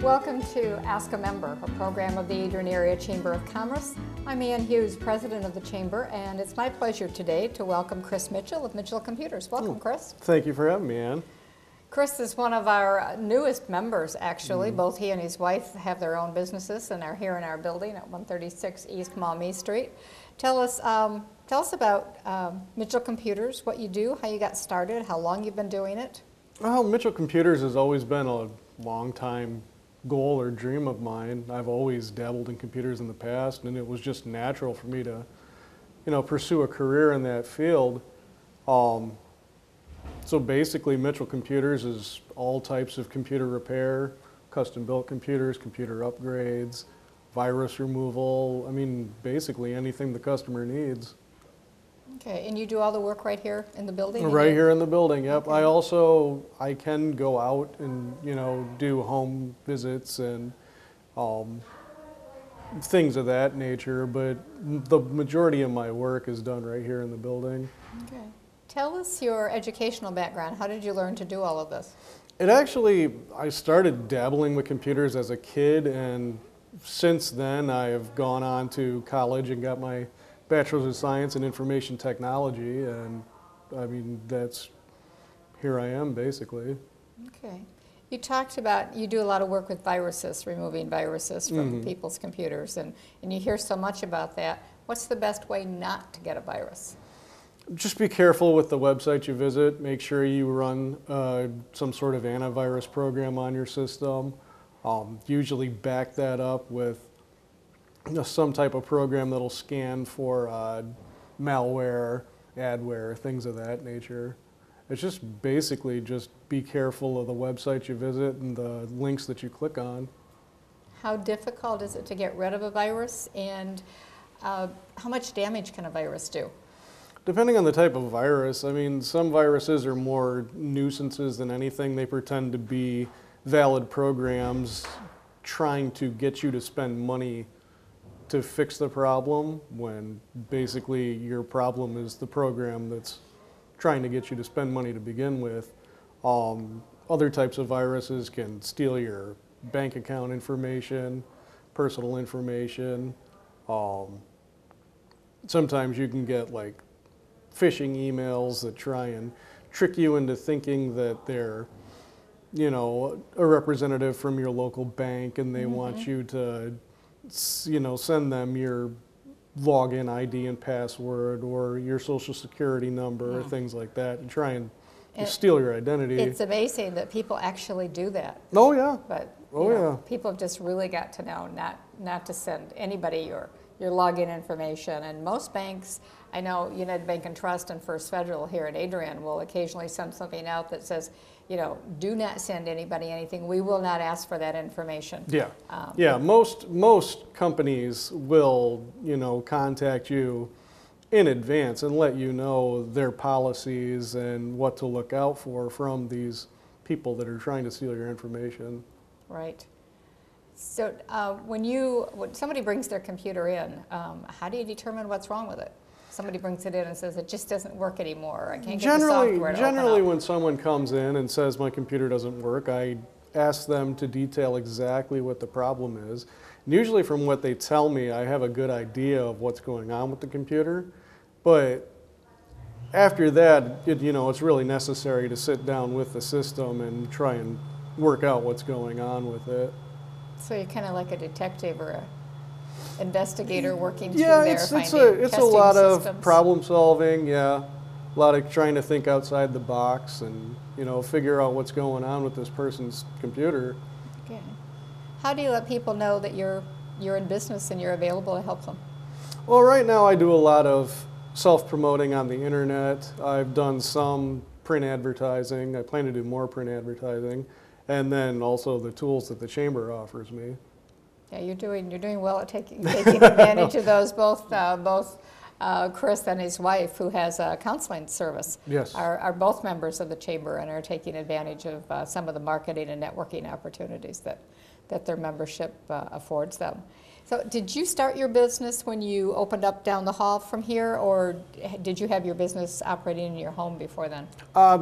Welcome to Ask a Member, a program of the Adrian Area Chamber of Commerce. I'm Ann Hughes, president of the Chamber, and it's my pleasure today to welcome Chris Mitchell of Mitchell Computers. Welcome, Chris. Thank you for having me, Ann. Chris is one of our newest members, actually. Both he and his wife have their own businesses and are here in our building at 136 East Maumee Street. Tell us about Mitchell Computers, what you do, how you got started, how long you've been doing it. Well, Mitchell Computers has always been a long time goal or dream of mine. I've always dabbled in computers in the past, and it was just natural for me to, pursue a career in that field. So basically, Mitchell Computers is all types of computer repair, custom-built computers, computer upgrades, virus removal. I mean, basically anything the customer needs. Okay, and you do all the work right here in the building? Right here in the building, yep. Okay. I can go out and, do home visits and things of that nature, but the majority of my work is done right here in the building. Okay. Tell us your educational background. How did you learn to do all of this? I started dabbling with computers as a kid, and since then I've gone on to college and got my Bachelor's of Science in Information Technology, and I mean, here I am basically. Okay. You talked about, you do a lot of work with viruses, removing viruses from people's computers, and you hear so much about that. What's the best way not to get a virus? Just be careful with the website you visit. Make sure you run some sort of antivirus program on your system. Usually back that up with some type of program that'll scan for malware, adware, things of that nature. It's just basically just be careful of the website you visit and the links that you click on. How difficult is it to get rid of a virus, and how much damage can a virus do? Depending on the type of virus, I mean, some viruses are more nuisances than anything. They pretend to be valid programs trying to get you to spend money to fix the problem, when basically your problem is the program that's trying to get you to spend money to begin with. Other types of viruses can steal your bank account information, personal information. Sometimes you can get like phishing emails that try and trick you into thinking that they're, a representative from your local bank, and they want you to, send them your login ID and password or your social security number or things like that, and try and steal your identity. It's amazing that people actually do that. Oh yeah. But yeah. People have just really got to know not to send anybody your login information. And most banks, I know United Bank and Trust and First Federal here at Adrian will occasionally send something out that says, do not send anybody anything. We will not ask for that information. Yeah. Most companies will, contact you in advance and let you know their policies and what to look out for from these people that are trying to steal your information. Right. So when somebody brings their computer in, how do you determine what's wrong with it? Somebody brings it in and says it just doesn't work anymore. I can't get the software to open up. Generally, when someone comes in and says my computer doesn't work, I ask them to detail exactly what the problem is. And usually, from what they tell me, I have a good idea of what's going on with the computer. But after that, it's really necessary to sit down with the system and try and work out what's going on with it. So you're kind of like a detective or a investigator working through it's a lot of problem solving. Yeah, a lot of trying to think outside the box and figure out what's going on with this person's computer. Okay. How do you let people know that you're in business and you're available to help them? Well, right now I do a lot of self-promoting on the internet. I've done some print advertising. I plan to do more print advertising, and then also the tools that the chamber offers me. Yeah, you're doing well at taking advantage of those. Both Chris and his wife, who has a counseling service, yes, are both members of the chamber and are taking advantage of some of the marketing and networking opportunities that their membership affords them. So, did you start your business when you opened up down the hall from here, or did you have your business operating in your home before then?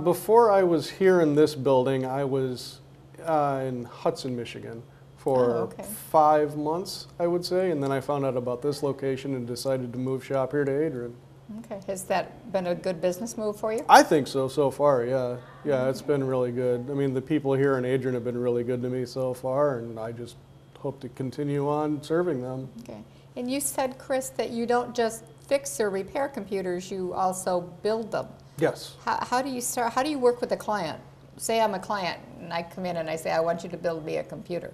Before I was here in this building, I was in Hudson, Michigan, for okay. 5 months, I would say, and then I found out about this location and decided to move shop here to Adrian. Okay. Has that been a good business move for you? I think so far, yeah. Yeah, it's been really good. I mean, the people here in Adrian have been really good to me so far, and I just hope to continue on serving them. Okay. And you said, Chris, that you don't just fix or repair computers, you also build them. Yes. How do you start? How do you work with a client? Say I'm a client and I come in and I say, I want you to build me a computer.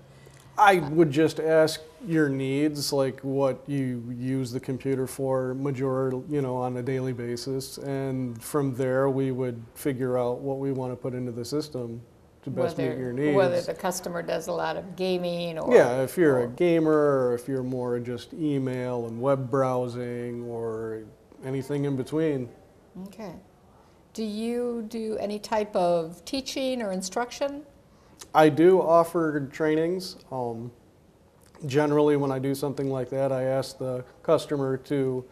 I would just ask your needs, like what you use the computer for on a daily basis, and from there we would figure out what we want to put into the system to best meet your needs. Whether the customer does a lot of gaming or... Yeah, if you're a gamer, or if you're more just email and web browsing, or anything in between. Okay. Do you do any type of teaching or instruction? I do offer trainings. Generally, when I do something like that, I ask the customer to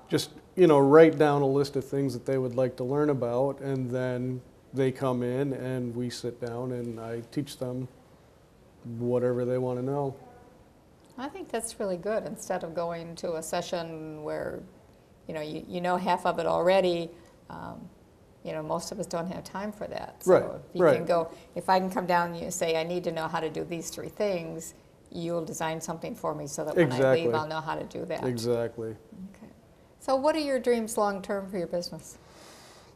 just, write down a list of things that they would like to learn about, and then they come in and we sit down and I teach them whatever they want to know. I think that's really good. Instead of going to a session where, you know half of it already, most of us don't have time for that. So Right, if you right. can go, if I can come down and you say, I need to know how to do these 3 things, you'll design something for me so that when I Exactly. leave, I'll know how to do that. Exactly. Okay. So what are your dreams long term for your business?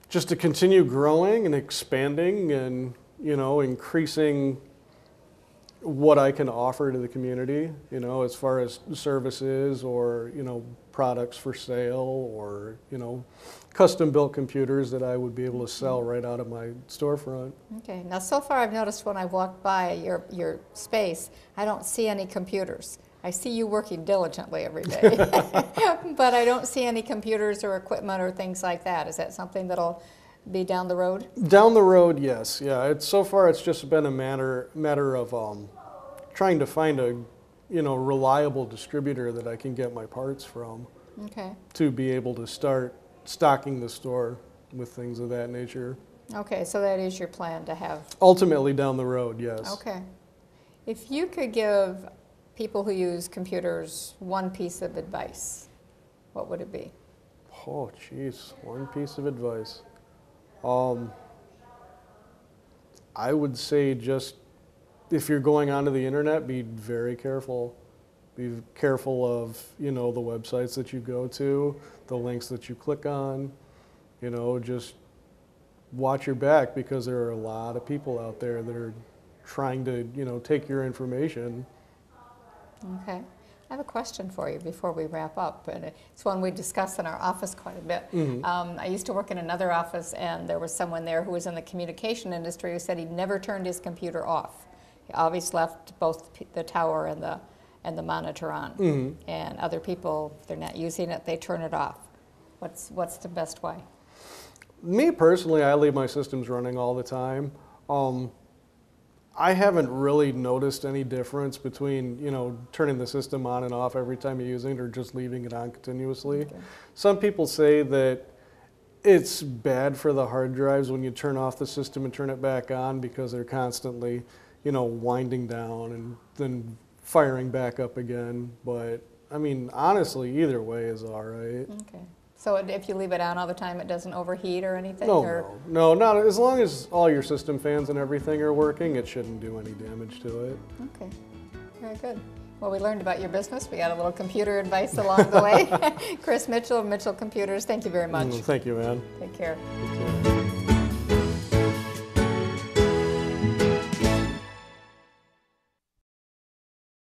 Just to continue growing and expanding and, increasing what I can offer to the community, as far as services or, products for sale or, custom built computers that I would be able to sell right out of my storefront. Okay. Now, so far I've noticed when I've walked by your space, I don't see any computers. I see you working diligently every day, but I don't see any computers or equipment or things like that. Is that something that'll be down the road? Down the road, yes. Yeah, so far it's just been a matter of trying to find a, reliable distributor that I can get my parts from. Okay. To be able to start stocking the store with things of that nature. Okay, so that is your plan to have. Ultimately down the road, yes. Okay. If you could give people who use computers one piece of advice, what would it be? Oh, geez, one piece of advice. I would say just, if you're going onto the internet, be very careful. Be careful of, the websites that you go to, the links that you click on, just watch your back, because there are a lot of people out there that are trying to, take your information. Okay. I have a question for you before we wrap up, and it's one we discuss in our office quite a bit. Mm-hmm. I used to work in another office, and there was someone there who was in the communication industry who said he never turned his computer off. He always left both the tower and the monitor on. Mm-hmm. And other people, if they're not using it, they turn it off. What's the best way? Me personally, I leave my systems running all the time. I haven't really noticed any difference between, turning the system on and off every time you're using it or just leaving it on continuously. Okay. Some people say that it's bad for the hard drives when you turn off the system and turn it back on, because they're constantly, winding down and then firing back up again. But, I mean, honestly, either way is all right. Okay. So if you leave it on all the time, it doesn't overheat or anything? No, not as long as all your system fans and everything are working, it shouldn't do any damage to it. Okay, very good. Well, we learned about your business. We got a little computer advice along the way. Chris Mitchell of Mitchell Computers, thank you very much. Thank you, man. Take care. You too.